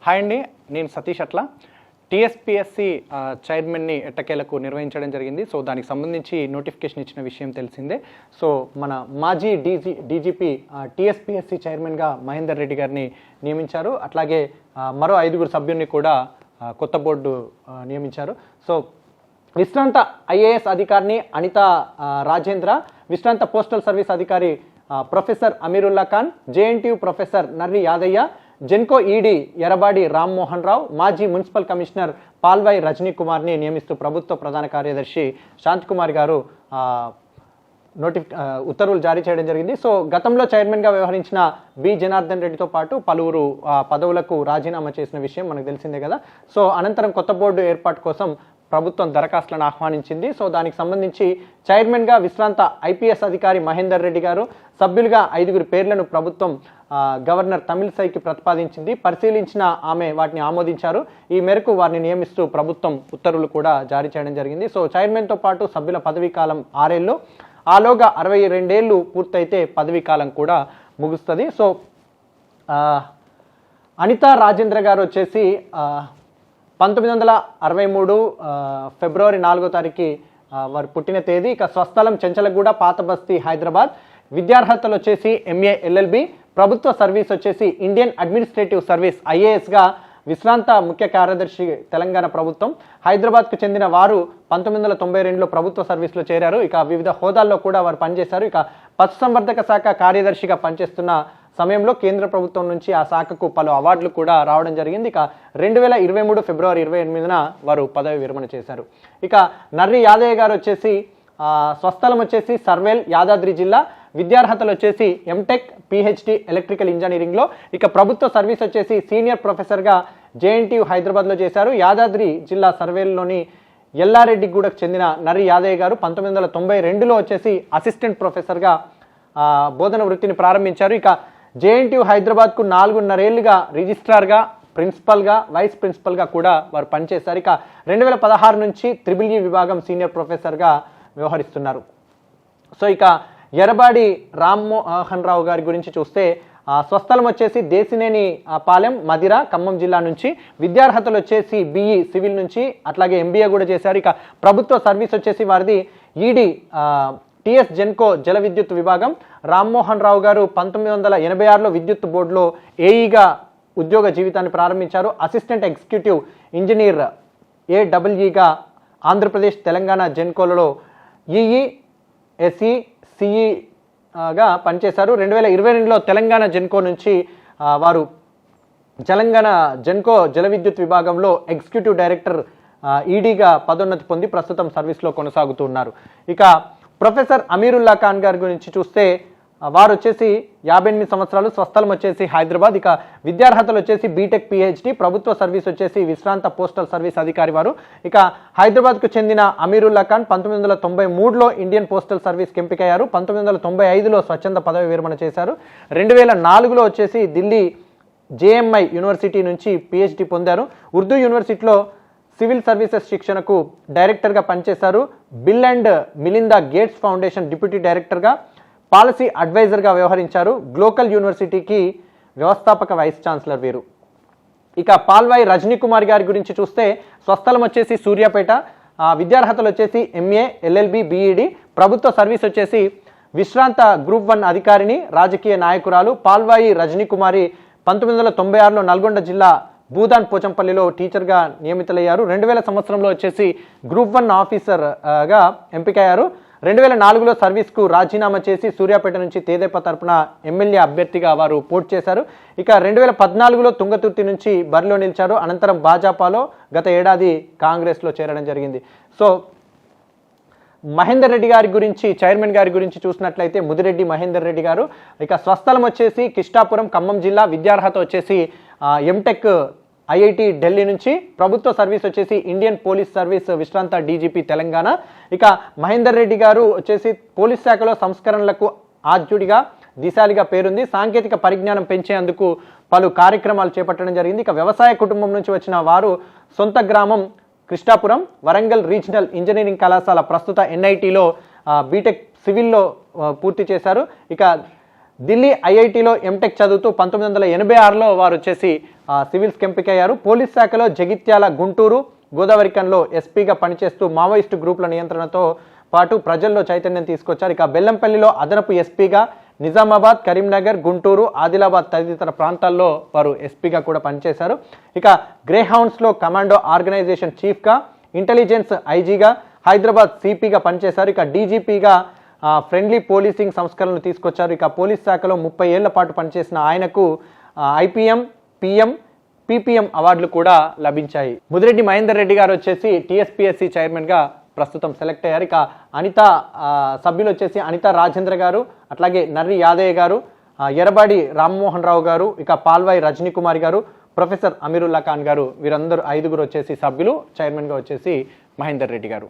Hi అండి, నేను సతీష్. అట్లా టీఎస్పీఎస్సీ చైర్మన్ని ఎట్టకేలకు నిర్వహించడం జరిగింది. సో దానికి సంబంధించి నోటిఫికేషన్ ఇచ్చిన విషయం తెలిసిందే. సో మన మాజీ డీజీపీ టీఎస్పీఎస్సీ చైర్మన్గా మహేందర్ రెడ్డి గారిని నియమించారు. అట్లాగే మరో 5 సభ్యుల్ని కూడా కొత్త బోర్డు నియమించారు. సో విశ్రాంత ఐఏఎస్ అధికారిని అనితా రాజేంద్ర, విశ్రాంత పోస్టల్ సర్వీస్ అధికారి professor Ameerullah Khan, JNTU professor Narri Yadaiah, Genco ED Errabadi Rammohan Rao, మాజీ మున్సిపల్ కమిషనర్ పాల్వాయి రజనీ కుమార్ని నియమిస్తూ ప్రభుత్వ ప్రధాన కార్యదర్శి శాంతికుమార్ గారు ఉత్తర్వులు జారీ చేయడం జరిగింది. సో గతంలో చైర్మన్గా వ్యవహరించిన బి జనార్దన్ రెడ్డితో పాటు పలువురు పదవులకు రాజీనామా చేసిన విషయం మనకు తెలిసిందే కదా. సో అనంతరం కొత్త బోర్డు ఏర్పాటు కోసం ప్రభుత్వం దరఖాస్తులను ఆహ్వానించింది. సో దానికి సంబంధించి చైర్మన్గా విశ్రాంత ఐపీఎస్ అధికారి మహేందర్ రెడ్డి గారు, సభ్యులుగా 5 పేర్లను ప్రభుత్వం గవర్నర్ తమిళిసైకి ప్రతిపాదించింది. పరిశీలించిన ఆమె వాటిని ఆమోదించారు. ఈ మేరకు వారిని నియమిస్తూ ప్రభుత్వం ఉత్తర్వులు కూడా జారీ చేయడం జరిగింది. సో చైర్మన్తో పాటు సభ్యుల పదవీ కాలం 6 ఏళ్ళు, ఆలోగా 62 ఏళ్ళు పూర్తయితే పదవీ కాలం కూడా ముగుస్తుంది. సో అనితా రాజేంద్ర గారు వచ్చేసి 1963 ఫిబ్రవరి 4వ తారీఖు వారు పుట్టిన తేదీ. ఇక స్వస్థలం చెంచలగూడ, పాత బస్తీ, హైదరాబాద్. విద్యార్హతలు వచ్చేసి ఎంఏ ఎల్ఎల్బి. ప్రభుత్వ సర్వీస్ వచ్చేసి ఇండియన్ అడ్మినిస్ట్రేటివ్ సర్వీస్ ఐఏఎస్గా విశ్రాంత ముఖ్య కార్యదర్శి తెలంగాణ ప్రభుత్వం. హైదరాబాద్కు చెందిన వారు 1992లో ప్రభుత్వ సర్వీస్లో చేరారు. ఇక వివిధ హోదాల్లో కూడా వారు పనిచేశారు. ఇక పశుసంవర్ధక శాఖ కార్యదర్శిగా పనిచేస్తున్న సమయంలో కేంద్ర ప్రభుత్వం నుంచి ఆ శాఖకు పలు అవార్డులు కూడా రావడం జరిగింది. ఇక 2023 ఫిబ్రవరి 28న వారు పదవి విరమణ చేశారు. ఇక నర్రి యాదయ్య గారు వచ్చేసి స్వస్థలం వచ్చేసి సర్వేల్, యాదాద్రి జిల్లా. విద్యార్హతలు వచ్చేసి ఎంటెక్, పిహెచ్డి ఎలక్ట్రికల్ ఇంజనీరింగ్లో. ఇక ప్రభుత్వ సర్వీస్ వచ్చేసి సీనియర్ ప్రొఫెసర్గా జేఎన్టీయూ హైదరాబాద్లో చేశారు. యాదాద్రి జిల్లా సర్వేల్లోని ఎల్లారెడ్డిగూడకు చెందిన నర్రి యాదయ్య గారు 1992లో వచ్చేసి అసిస్టెంట్ ప్రొఫెసర్గా బోధన వృత్తిని ప్రారంభించారు. ఇక జేఎన్టీయూ హైదరాబాద్కు 4.5 ఏళ్లుగా రిజిస్ట్రార్గా, ప్రిన్సిపల్గా, వైస్ ప్రిన్సిపల్గా కూడా వారు పనిచేశారు. ఇక 2016 నుంచి త్రిబుల్ ఈ విభాగం సీనియర్ ప్రొఫెసర్గా వ్యవహరిస్తున్నారు. సో ఇక ఎర్రబాడి రామ్మోహన్ రావు గారి గురించి చూస్తే స్వస్థలం వచ్చేసి దేశినేని పాలెం, మదిర, ఖమ్మం జిల్లా నుంచి. విద్యార్హతలు వచ్చేసి బిఈ సివిల్ నుంచి, అట్లాగే ఎంబీఏ కూడా చేశారు. ఇక ప్రభుత్వ సర్వీస్ వచ్చేసి వారిది ఈడీ టిఎస్ జెన్కో జల విద్యుత్ విభాగం. రామ్మోహన్ రావు గారు 1986లో విద్యుత్ బోర్డులో ఏఈగా ఉద్యోగ జీవితాన్ని ప్రారంభించారు. అసిస్టెంట్ ఎగ్జిక్యూటివ్ ఇంజనీర్ ఏడబ్ల్యూఈగా ఆంధ్రప్రదేశ్, తెలంగాణ జెన్కోలలో ఈఈ, ఎస్ఈ, సిఈగా పనిచేశారు. 2022లో తెలంగాణ జెన్కో నుంచి వారు తెలంగాణ జెన్కో జల విద్యుత్ విభాగంలో ఎగ్జిక్యూటివ్ డైరెక్టర్ ఈడీగా పదోన్నతి పొంది ప్రస్తుతం సర్వీస్లో కొనసాగుతున్నారు. ఇక ప్రొఫెసర్ అమీరుల్లా ఖాన్ గారి గురించి చూస్తే వారు వచ్చేసి 58 సంవత్సరాలు, స్వస్థలం వచ్చేసి హైదరాబాద్. ఇక విద్యార్హతలు వచ్చేసి బీటెక్, పిహెచ్డి. ప్రభుత్వ సర్వీస్ వచ్చేసి విశ్రాంత పోస్టల్ సర్వీస్ అధికారి వారు. ఇక హైదరాబాద్కు చెందిన అమీరుల్లా ఖాన్ 1993లో ఇండియన్ పోస్టల్ సర్వీస్కి ఎంపికయ్యారు. 1995లో స్వచ్ఛంద పదవి విరమణ చేశారు. 2004లో వచ్చేసి ఢిల్లీ జేఎంఐ యూనివర్సిటీ నుంచి పిహెచ్డి పొందారు. ఉర్దూ యూనివర్సిటీలో సివిల్ సర్వీసెస్ శిక్షణకు డైరెక్టర్గా పనిచేశారు. Bill and Melinda gates foundation deputy డైరెక్టర్గా, పాలసీ అడ్వైజర్గా వ్యవహరించారు. గ్లోకల్ యూనివర్సిటీకి వ్యవస్థాపక వైస్ ఛాన్సలర్ వీరు. ఇక పాల్వాయి రజనీ కుమార్ గారి గురించి చూస్తే స్వస్థలం వచ్చేసి సూర్యాపేట. విద్యార్హతలు వచ్చేసి ఎంఏ, ఎల్ఎల్బి, బిఈడి. ప్రభుత్వ సర్వీస్ వచ్చేసి విశ్రాంత గ్రూప్ 1 అధికారిని, రాజకీయ నాయకురాలు. పాల్వాయి రజనీ కుమారి 1996లో నల్గొండ జిల్లా భూదాన్ పోచంపల్లిలో టీచర్గా నియమితులయ్యారు. 2000 సంవత్సరంలో వచ్చేసి గ్రూప్ 1 ఆఫీసర్గా ఎంపికయ్యారు. 2004లో సర్వీస్కు రాజీనామా చేసి సూర్యాపేట నుంచి తేదేపా తరపున ఎమ్మెల్యే అభ్యర్థిగా వారు పోటీ చేశారు. ఇక 2014లో తుంగతుర్తి నుంచి బరిలో నిలిచారు. అనంతరం భాజపాలో, గత ఏడాది కాంగ్రెస్లో చేరడం జరిగింది. సో మహేందర్ రెడ్డి గారి గురించి, చైర్మన్ గారి గురించి చూసినట్లయితే ముదిరెడ్డి మహేందర్ రెడ్డి గారు. ఇక స్వస్థలం వచ్చేసి కిష్టాపురం, ఖమ్మం జిల్లా. విద్యార్హత వచ్చేసి ఎంటెక్ ఐఐటి ఢిల్లీ నుంచి. ప్రభుత్వ సర్వీస్ వచ్చేసి ఇండియన్ పోలీస్ సర్వీస్ విశ్రాంత డీజీపీ తెలంగాణ. ఇక మహేందర్ రెడ్డి గారు వచ్చేసి పోలీస్ శాఖలో సంస్కరణలకు ఆద్యుడిగా, దిశాలిగా పేరుంది. సాంకేతిక పరిజ్ఞానం పెంచేందుకు పలు కార్యక్రమాలు చేపట్టడం జరిగింది. ఇక వ్యవసాయ కుటుంబం నుంచి వచ్చిన వారు సొంత గ్రామం కృష్ణాపురం, వరంగల్ రీజనల్ ఇంజనీరింగ్ కళాశాల, ప్రస్తుత ఎన్ఐటీలో బీటెక్ సివిల్లో పూర్తి చేశారు. ఇక ఢిల్లీ ఐఐటిలో ఎంటెక్ చదువుతూ 1986లో వారు వచ్చేసి సివిల్స్కి ఎంపికయ్యారు. పోలీస్ శాఖలో జగిత్యాల, గుంటూరు, గోదావరిఖన్లో ఎస్పీగా పనిచేస్తూ మావోయిస్టు గ్రూపుల నియంత్రణతో పాటు ప్రజల్లో చైతన్యం తీసుకొచ్చారు. ఇక బెల్లంపల్లిలో అదనపు ఎస్పీగా, నిజామాబాద్, కరీంనగర్, గుంటూరు, ఆదిలాబాద్ తదితర ప్రాంతాల్లో వారు ఎస్పీగా కూడా పనిచేశారు. ఇక గ్రేహౌండ్స్లో కమాండో ఆర్గనైజేషన్ చీఫ్గా, ఇంటెలిజెన్స్ ఐజీగా, హైదరాబాద్ సిపిగా పనిచేశారు. ఇక డీజీపీగా ఫ్రెండ్లీ పోలీసింగ్ సంస్కరణలు తీసుకొచ్చారు. ఇక పోలీస్ శాఖలో 30 ఏళ్ల పాటు పనిచేసిన ఆయనకు ఐపీఎం, పిఎం, పీపీఎం అవార్డులు కూడా లభించాయి. ముదిరెడ్డి మహేందర్ రెడ్డి గారు వచ్చేసి టీఎస్పీఎస్సీ చైర్మన్గా ప్రస్తుతం సెలెక్ట్ అయ్యారు. ఇక అనిత సభ్యులు వచ్చేసి అనితా రాజేంద్ర గారు, అట్లాగే నర్రి యాదయ్య గారు, ఎర్రబాడి రామ్మోహన్ రావు గారు, ఇక పాల్వాయి రజనీ కుమారి గారు, ప్రొఫెసర్ అమీరుల్లా ఖాన్ గారు, వీరందరూ 5గురు వచ్చేసి సభ్యులు. చైర్మన్గా వచ్చేసి మహేందర్ రెడ్డి గారు.